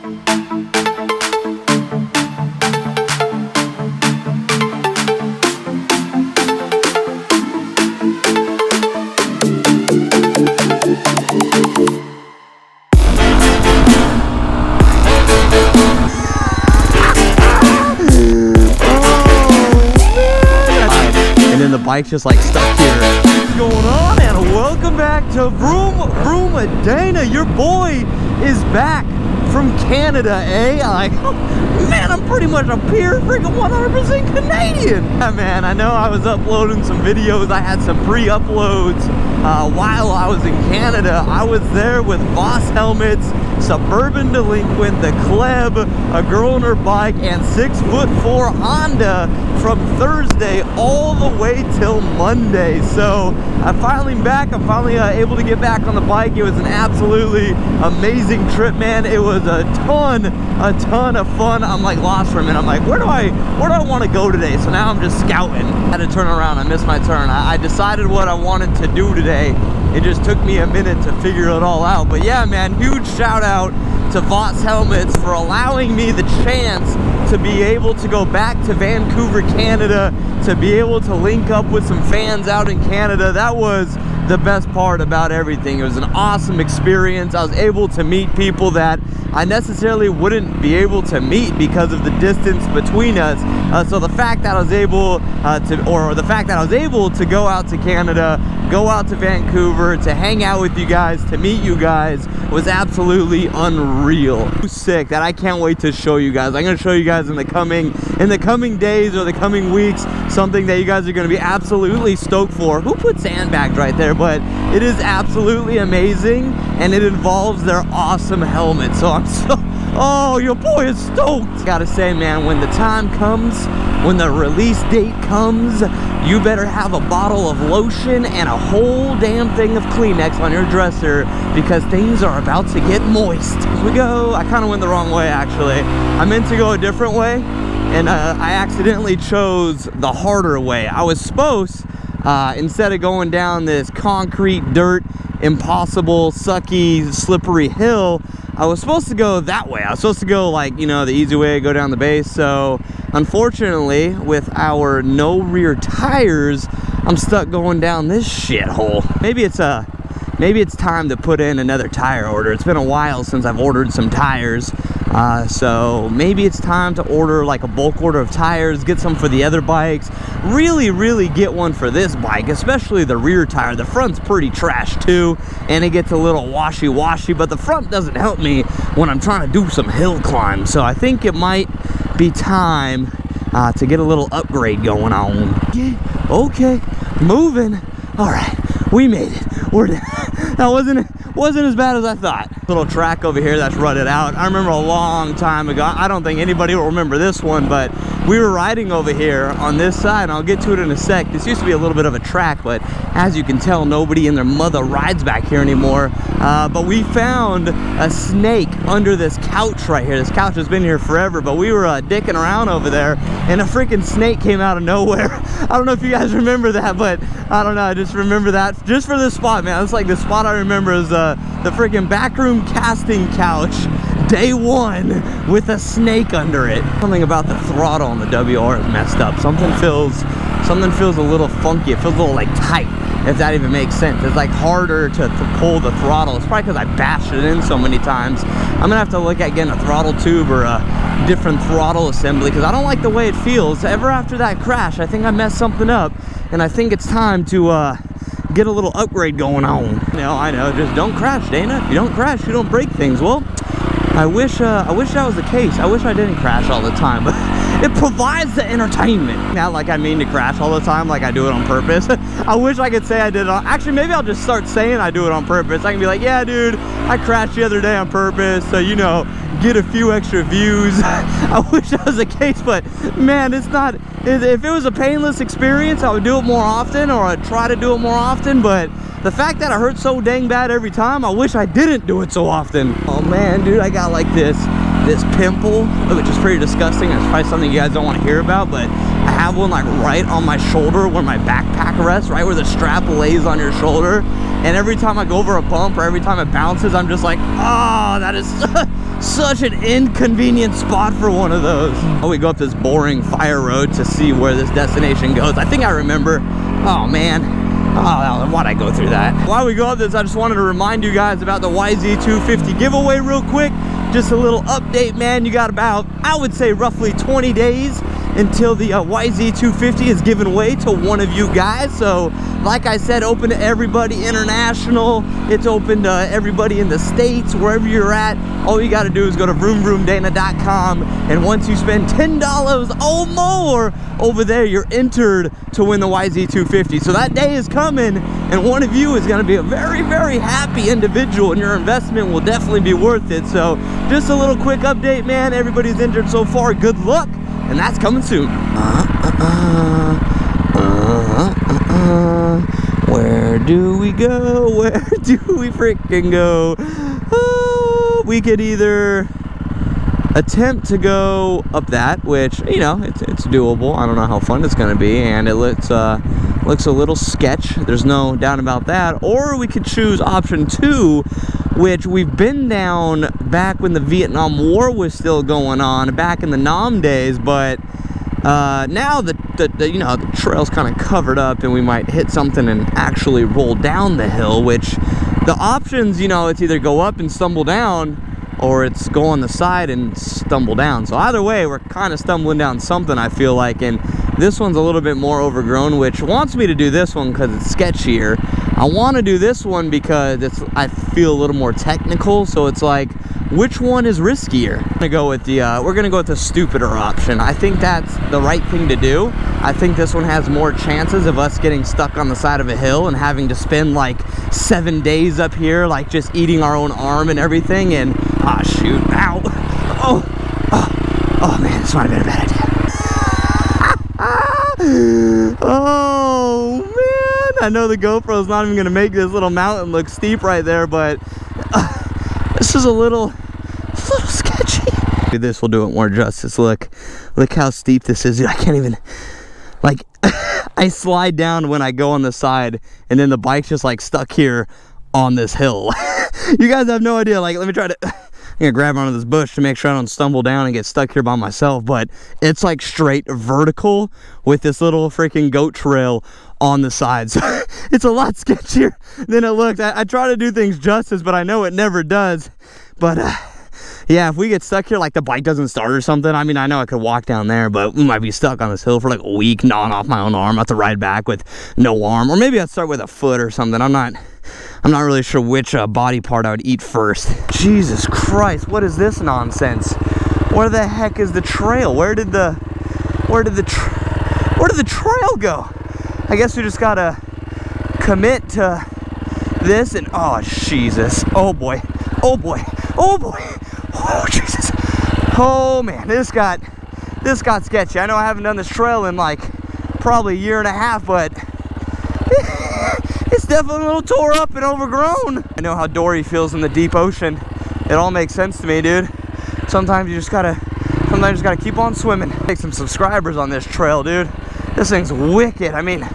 The bike's just like stuck here. What's going on? And welcome back to VroomVroomDana. Your boy is back from Canada, eh? Like, man, I'm pretty much a pure freaking 100% Canadian. Yeah, man, I know I was uploading some videos. I had some pre-uploads while I was in Canada. I was there with Voss Helmets, Suburban Delinquent, the Kleb, a girl on her bike, and 6'4" Honda from Thursday all the way till Monday. So I'm finally back. I'm finally able to get back on the bike. It was an absolutely amazing trip, man. It was a ton of fun. I'm like lost for a minute. I'm like, where do I want to go today? So now I'm just scouting. I had to turn around. I missed my turn. I decided what I wanted to do today. It just took me a minute to figure it all out. But yeah, man, huge shout out to Voss Helmets for allowing me the chance to be able to go back to Vancouver, Canada, to be able to link up with some fans out in Canada. That was the best part about everything. It was an awesome experience. I was able to meet people that I necessarily wouldn't be able to meet because of the distance between us. So the fact that I was able to go out to Canada, go out to Vancouver, to hang out with you guys, to meet you guys was absolutely unreal. Sick that I can't wait to show you guys. I'm gonna show you guys in the coming days or the coming weeks something that you guys are gonna be absolutely stoked for. Who put sandbags right there? But it is absolutely amazing, and it involves their awesome helmets. So I'm so, oh, your boy is stoked. Gotta say, man, when the time comes, when the release date comes, you better have a bottle of lotion and a whole damn thing of Kleenex on your dresser, because things are about to get moist. We go, I kind of went the wrong way, actually. I meant to go a different way, and I accidentally chose the harder way. I was supposed, instead of going down this concrete, dirt, impossible, sucky, slippery hill, I was supposed to go that way. I was supposed to go, like, you know, the easy way, go down the base. So unfortunately, with our no rear tires, I'm stuck going down this shithole. Maybe it's time to put in another tire order. It's been a while since I've ordered some tires. So maybe it's time to order like a bulk order of tires, get some for the other bikes, really get one for this bike, especially the rear tire. The front's pretty trash too, and it gets a little washy, but the front doesn't help me when I'm trying to do some hill climb. So I think it might be time to get a little upgrade going on. Yeah, okay, moving. All right, we made it. We're done. That wasn't as bad as I thought. Little track over here that's rutted out. I remember a long time ago, I don't think anybody will remember this one, but we were riding over here on this side, and I'll get to it in a sec. This used to be a little bit of a track, but as you can tell, nobody and their mother rides back here anymore. But we found a snake under this couch right here. This couch has been here forever, but we were dicking around over there, and a freaking snake came out of nowhere. I don't know if you guys remember that, but I don't know, I just remember that just for this spot, man. It's like the spot I remember is the freaking backroom casting couch, day one, with a snake under it. Something about the throttle on the WR is messed up. Something feels a little funky. It feels a little like tight, if that even makes sense. It's like harder to pull the throttle. It's probably because I bashed it in so many times. I'm gonna have to look at getting a throttle tube or a different throttle assembly, because I don't like the way it feels. Ever after that crash, I think I messed something up, and I think it's time to get a little upgrade going on. I know, just don't crash, Dana. If you don't crash, you don't break things. Well, I wish that was the case. I wish I didn't crash all the time, but it provides the entertainment. Not like I mean to crash all the time, like I do it on purpose. I wish I could say I did it on, actually, maybe I'll just start saying I do it on purpose. I can be like, yeah, dude, I crashed the other day on purpose, so, you know, get a few extra views. I wish that was the case, but man, it's not. If it was a painless experience, I would do it more often, or I'd try to do it more often, but the fact that it hurts so dang bad every time, I wish I didn't do it so often. Oh man, dude, I got like this pimple, which is pretty disgusting. It's probably something you guys don't want to hear about, but I have one like right on my shoulder where my backpack rests, right where the strap lays on your shoulder. And every time I go over a bump or every time it bounces, I'm just like, oh, that is such an inconvenient spot for one of those. Oh, we go up this boring fire road to see where this destination goes. I think I remember. Oh man, oh, why'd I go through that? While we go up this, I just wanted to remind you guys about the YZ250 giveaway real quick. Just a little update, man. You got about, I would say, roughly 20 days until the YZ250 is given away to one of you guys. So like I said, open to everybody international. It's open to everybody in the States, wherever you're at. All you got to do is go to VroomVroomDana.com, and once you spend $10 or more over there, you're entered to win the YZ250. So that day is coming, and one of you is going to be a very, very happy individual, and your investment will definitely be worth it. So just a little quick update, man. Everybody's entered so far. Good luck, and that's coming soon. Where do we go? Where do we freaking go? We could either attempt to go up that, which, you know, it's doable. I don't know how fun it's gonna be, and it looks a little sketch. There's no doubt about that. Or we could choose option 2, which we've been down back when the Vietnam War was still going on, back in the Nam days, but now the you know, the trail's kind of covered up, and we might hit something and actually roll down the hill, which the options, you know, it's either go up and stumble down, or it's go on the side and stumble down. So either way, we're kind of stumbling down something, I feel like. And this one's a little bit more overgrown, which wants me to do this one because it's sketchier. I want to do this one because I feel a little more technical. So it's like, which one is riskier? We're gonna go with the stupider option. I think that's the right thing to do. I think this one has more chances of us getting stuck on the side of a hill and having to spend like 7 days up here, like just eating our own arm and everything. And ah, shoot, ow, oh man, this might have been a bad idea. Oh man, I know the GoPro's not even gonna make this little mountain look steep right there, but this is a little sketchy. This will do it more justice. Look how steep this is. I can't even, like, I slide down when I go on the side, and then the bike's just like stuck here on this hill. You guys have no idea. Like, let me try to, I'm gonna grab onto this bush to make sure I don't stumble down and get stuck here by myself, but it's like straight vertical with this little freaking goat trail on the side. So it's a lot sketchier than it looks. I try to do things justice, but I know it never does. But yeah, if we get stuck here, like the bike doesn't start or something, I mean, I know I could walk down there, but we might be stuck on this hill for like a week, gnawing off my own arm. I have to ride back with no arm, or maybe I'd start with a foot or something. I'm not really sure which body part I would eat first. Jesus Christ, what is this nonsense? Where the heck is the trail? Where did the trail go? I guess we just gotta commit to this, and oh Jesus, oh boy, oh boy, oh boy, oh Jesus, oh man, this got sketchy. I know I haven't done this trail in like probably a year and a half, but it's definitely a little tore up and overgrown. I know how Dory feels in the deep ocean. It all makes sense to me, dude. Sometimes you just gotta keep on swimming. Take some subscribers on this trail, dude. This thing's wicked. I mean,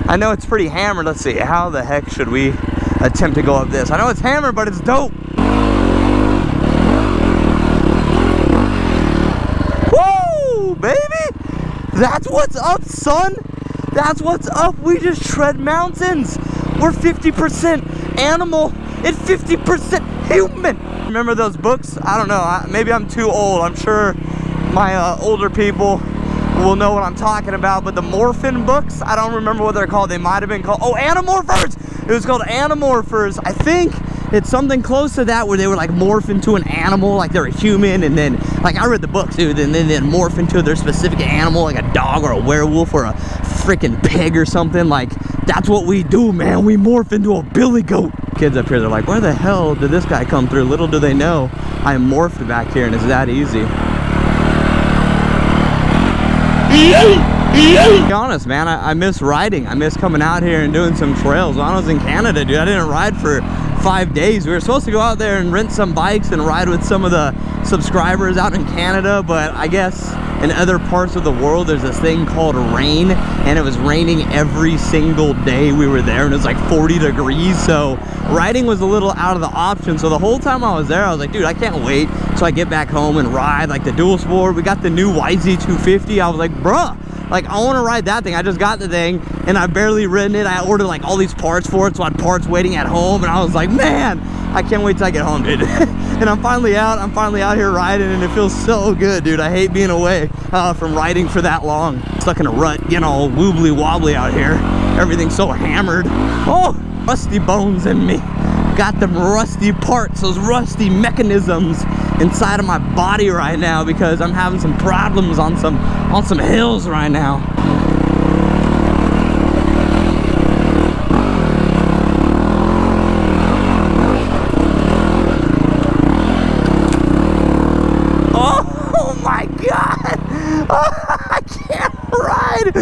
I know it's pretty hammered. Let's see, how the heck should we attempt to go up this? I know it's hammered, but it's dope. Woo, baby! That's what's up, son. That's what's up. We just tread mountains. We're 50% animal and 50% human. Remember those books? I don't know. Maybe I'm too old. I'm sure my older people will know what I'm talking about, but the Morphin books, I don't remember what they're called. They might have been called, oh, Animorphers! It was called Animorphers. I think it's something close to that, where they were like morph into an animal, like they're a human, and then, like, I read the books, dude, and then they'd morph into their specific animal, like a dog or a werewolf or a freaking pig or something. Like, that's what we do, man. We morph into a billy goat. Kids up here, they're like, where the hell did this guy come through? Little do they know, I am morphed back here, and it's that easy. To be honest, man, I miss riding. I miss coming out here and doing some trails. When I was in Canada, dude, I didn't ride for 5 days. We were supposed to go out there and rent some bikes and ride with some of the subscribers out in Canada, but I guess in other parts of the world there's this thing called rain, and it was raining every single day we were there, and it was like 40 degrees, so riding was a little out of the option. So the whole time I was there, I was like, dude, I can't wait till I get back home and ride like the dual sport. We got the new YZ250. I was like, bruh, like I want to ride that thing. I just got the thing and I barely ridden it. I ordered like all these parts for it, so I had parts waiting at home, and I was like, man, I can't wait till I get home, dude. And I'm finally out here riding, and it feels so good, dude. I hate being away from riding for that long. Stuck in a rut, getting all wobbly wobbly out here. Everything's so hammered. Oh, rusty bones in me. Got them rusty parts, those rusty mechanisms inside of my body right now, because I'm having some problems on some hills right now. Oh my God! Oh, I can't ride.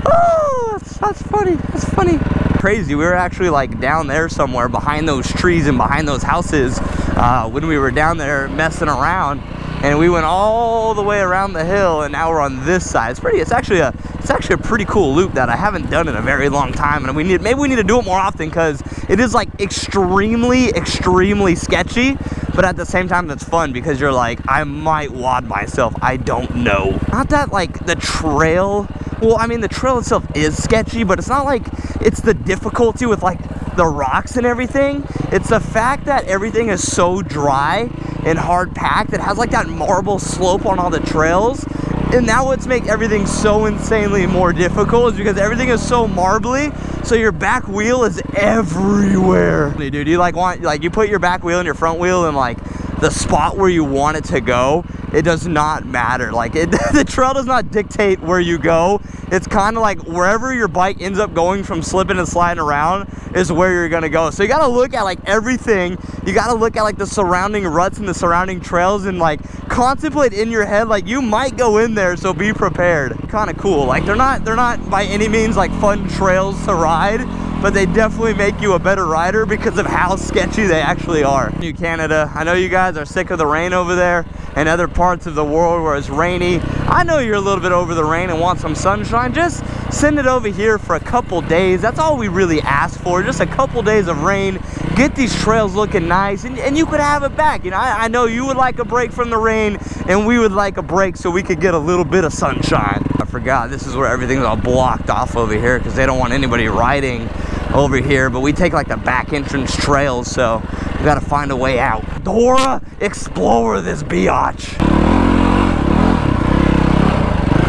Oh, that's funny. That's funny. Crazy. We were actually like down there somewhere behind those trees and behind those houses when we were down there messing around, and we went all the way around the hill, and now we're on this side. It's actually a pretty cool loop that I haven't done in a very long time, and maybe we need to do it more often, because it is like extremely sketchy, but at the same time it's fun, because you're like, I might wad myself, I don't know. Not that like the trail, well, I mean the trail itself is sketchy, but it's not like it's the difficulty with like the rocks and everything. It's the fact that everything is so dry and hard packed. It has like that marble slope on all the trails, and that what's make everything so insanely more difficult, is because everything is so marbly, so your back wheel is everywhere. Dude, you put your back wheel and your front wheel in like the spot where you want it to go. It does not matter. Like the trail does not dictate where you go. It's kind of like wherever your bike ends up going from slipping and sliding around is where you're gonna go. So you gotta look at like everything. You gotta look at like the surrounding ruts and the surrounding trails, and like contemplate in your head like you might go in there, so be prepared. Kind of cool. Like they're not by any means like fun trails to ride, but they definitely make you a better rider because of how sketchy they actually are. New Canada, I know you guys are sick of the rain over there and other parts of the world where it's rainy. I know you're a little bit over the rain and want some sunshine. Just send it over here for a couple days. That's all we really ask for, just a couple days of rain. Get these trails looking nice, and you could have it back. You know, I know you would like a break from the rain, and we would like a break so we could get a little bit of sunshine. I forgot, this is where everything's all blocked off over here because they don't want anybody riding over here, but we take like the back entrance trails, so we gotta find a way out. Dora, explore this biatch.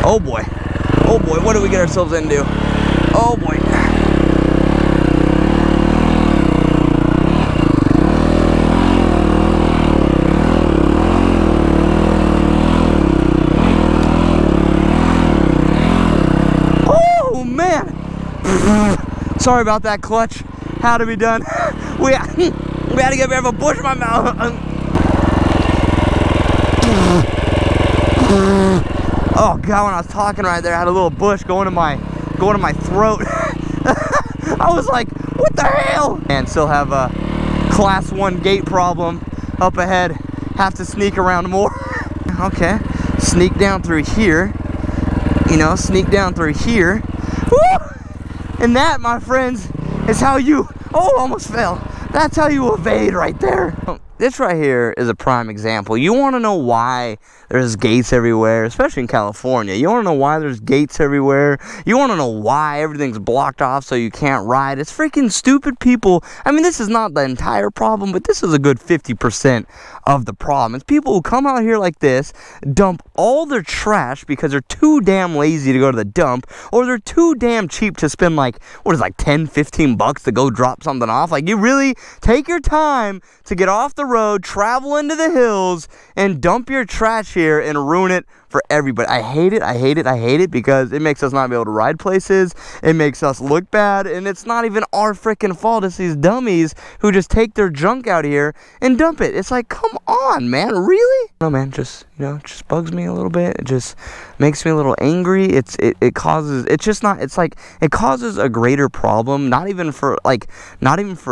Oh boy, what did we get ourselves into? Oh boy. Oh man. Sorry about that, clutch. Had to be done. We had to get rid of a bush in my mouth. Oh god, when I was talking right there, I had a little bush going to my throat. I was like, what the hell? And still have a class 1 gate problem up ahead. Have to sneak around more. Okay, sneak down through here. You know, sneak down through here. Woo! And that, my friends, is how you, oh, almost fell. That's how you evade right there. This right here is a prime example. You want to know why there's gates everywhere, especially in California. You want to know why there's gates everywhere. You want to know why everything's blocked off so you can't ride. It's freaking stupid people. I mean, this is not the entire problem, but this is a good 50% of the problem. It's people who come out here like this, dump all their trash because they're too damn lazy to go to the dump, or they're too damn cheap to spend like, what is it, like 10, 15 bucks to go drop something off. Like, you really take your time to get off the road, travel into the hills, and dump your trash here and ruin it for everybody. I hate it because it makes us not be able to ride places. It makes us look bad, and it's not even our freaking fault. It's these dummies who just take their junk out here and dump it. It's like, come on, man, really? No, man, just, you know, it just bugs me a little bit. It just makes me a little angry. It causes, it's just not, it's like, it causes a greater problem, not even for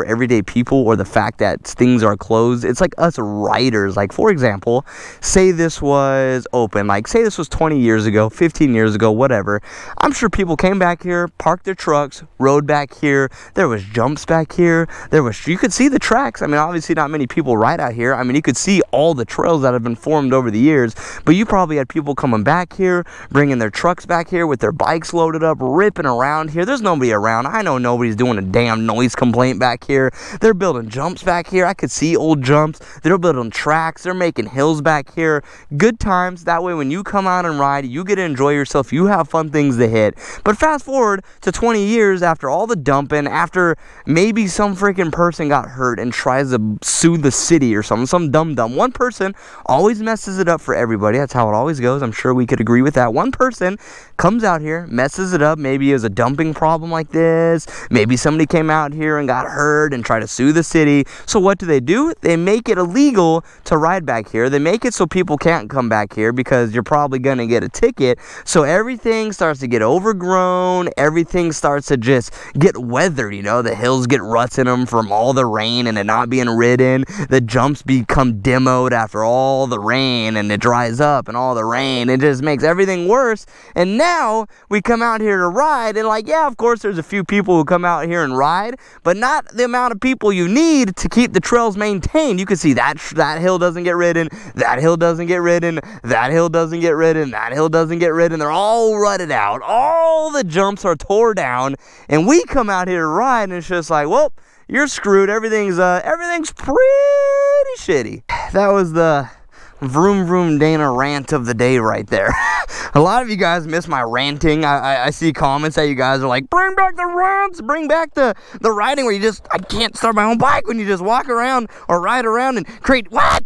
everyday people or the fact that things are closed. It's like us riders. Like, for example, say this was open, like, say this was 20 years ago, 15 years ago, whatever. I'm sure people came back here, parked their trucks, rode back here. There was jumps back here. You could see the tracks. I mean, obviously not many people ride out here. I mean, you could see all the trails that have been formed over the years, but you probably had people coming back here, bringing their trucks back here with their bikes loaded up, ripping around here. There's nobody around. I know nobody's doing a damn noise complaint back here. They're building jumps back here. I could see old jumps. They're building tracks. They're making hills back here. Good times. That way when you come out and ride, you get to enjoy yourself. You have fun things to hit. But fast forward to 20 years after all the dumping, after maybe some freaking person got hurt and tries to sue the city or something, some dumb. One person always messes it up for everybody. That's how it always goes. I'm sure we could agree with that. One person comes out here, messes it up. Maybe it was a dumping problem like this. Maybe somebody came out here and got hurt and tried to sue the city. So what do? They make it illegal to ride back here. They make it so people can't come back here because you're probably going to get a ticket. So everything starts to get overgrown. Everything starts to just get weathered, you know. The hills get ruts in them from all the rain and it not being ridden. The jumps become demoed after all the rain, and it dries up and all the rain. It just makes everything worse. And now we come out here to ride, and like, yeah, of course there's a few people who come out here and ride, but not the amount of people you need to keep the trails maintained. You can see that hill doesn't get ridden, that hill doesn't get ridden, that hill doesn't get ridden, that hill doesn't get ridden. They're all rutted out. All the jumps are tore down, and we come out here to ride, and it's just like, well, you're screwed. Everything's pretty shitty. That was the VroomVroomDana rant of the day right there. A lot of you guys miss my ranting. I see comments that you guys are like, bring back the rants, bring back the riding where I can't start my own bike when you just walk around or ride around and create what?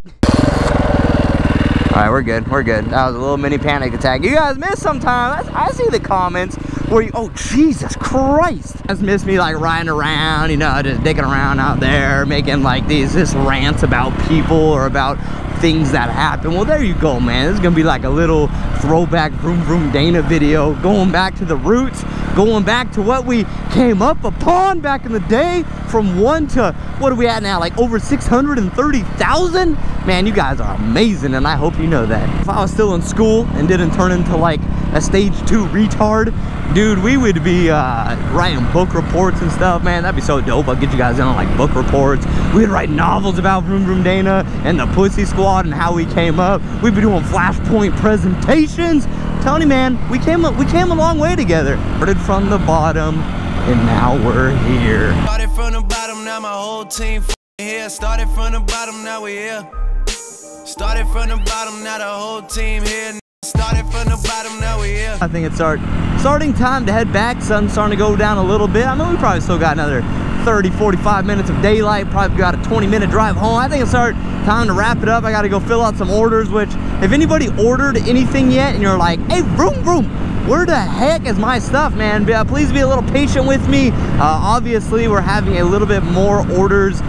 Alright, we're good. That was a little mini panic attack. You guys miss sometimes. I see the comments where you, oh, Jesus Christ. You guys miss me like riding around, you know, just dicking around out there, making like this rants about people or about things that happen. Well, there you go, man. This is gonna be like a little throwback VroomVroomDana video, going back to the roots, going back to what we came up upon back in the day, from 1 to, what are we at now, like over 630,000? Man, you guys are amazing, and I hope you know that. If I was still in school and didn't turn into like a stage 2 retard, dude, we would be writing book reports and stuff, man. That'd be so dope. I'll get you guys in on like book reports. We'd write novels about VroomVroomDana and the Pussy Squad and how we came up. We'd be doing flashpoint presentations. I'm telling you, man, we came a long way together. Started from the bottom, and now we're here. Started from the bottom, now my whole team here. Started from the bottom, now we here. Started from the bottom, now the whole team here. Started from the bottom, now we here. I think it's starting time to head back. Sun's starting to go down a little bit. I mean, we probably still got another 30-45 minutes of daylight. Probably got a 20-minute drive home. I think it's time to wrap it up. I got to go fill out some orders, which if anybody ordered anything yet and you're like, hey, Vroom, where the heck is my stuff, man? Please be a little patient with me. Obviously, we're having a little bit more orders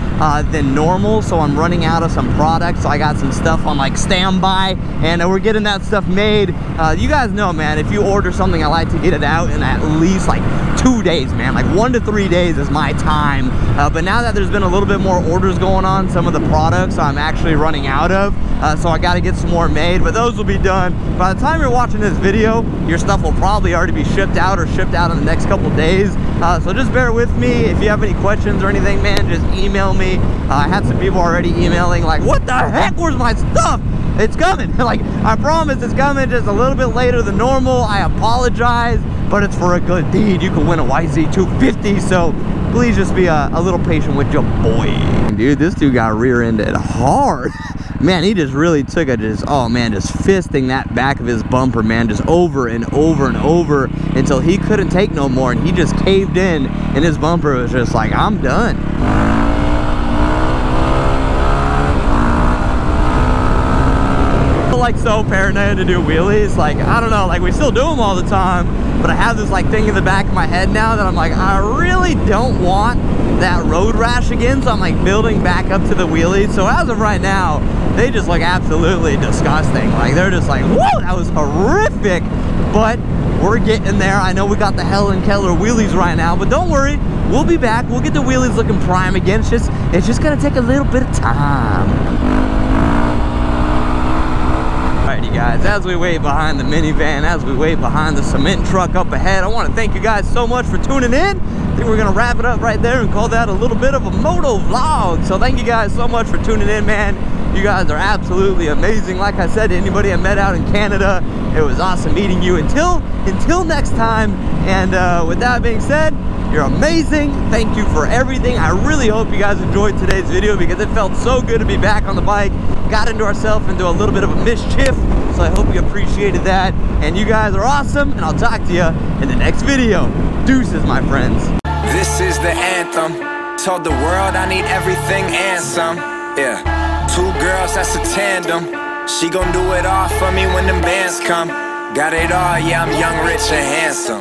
than normal, so I'm running out of some products. So I got some stuff on like standby, and we're getting that stuff made. You guys know, man, if you order something, I like to get it out in at least like 2 days, man. Like 1 to 3 days is my time. But now that there's been a little bit more orders going on, some of the products I'm actually running out of, so I got to get some more made, but those will be done. By the time you're watching this video, your stuff will probably already be shipped out or shipped out in the next couple days. So just bear with me. If you have any questions or anything, man, just email me. I had some people already emailing like, what the heck, where's my stuff? It's coming. Like, I promise it's coming, just a little bit later than normal. I apologize, but it's for a good deed. You can win a YZ250, so please just be a little patient with your boy. Dude, this dude got rear-ended hard. Man, he just really took it, oh man, just fisting that back of his bumper, man, just over and over and over until he couldn't take no more, and he just caved in, and his bumper was just like, I'm done. Like, so paranoid to do wheelies, like, I don't know, like, we still do them all the time, but I have this like thing in the back of my head now that I'm like, I really don't want that road rash again, so I'm like building back up to the wheelies. So as of right now, they just look absolutely disgusting. Like they're just like, whoa, that was horrific. But we're getting there. I know we got the Helen Keller wheelies right now, but don't worry, we'll be back. We'll get the wheelies looking prime again. It's just gonna take a little bit of time. Alrighty guys, as we wait behind the minivan, as we wait behind the cement truck up ahead, I want to thank you guys so much for tuning in. I think we're gonna wrap it up right there and call that a little bit of a moto vlog. So thank you guys so much for tuning in, man. You guys are absolutely amazing. Like I said, to anybody I met out in Canada, it was awesome meeting you. Until next time, and with that being said, you're amazing. Thank you for everything. I really hope you guys enjoyed today's video because it felt so good to be back on the bike. Got into ourselves into a little bit of a mischief, so I hope you appreciated that. And you guys are awesome, and I'll talk to you in the next video. Deuces, my friends. This is the anthem. Told the world I need everything and some. Yeah, 2 girls, that's a tandem. She gon' do it all for me when them bands come. Got it all, yeah, I'm young, rich, and handsome.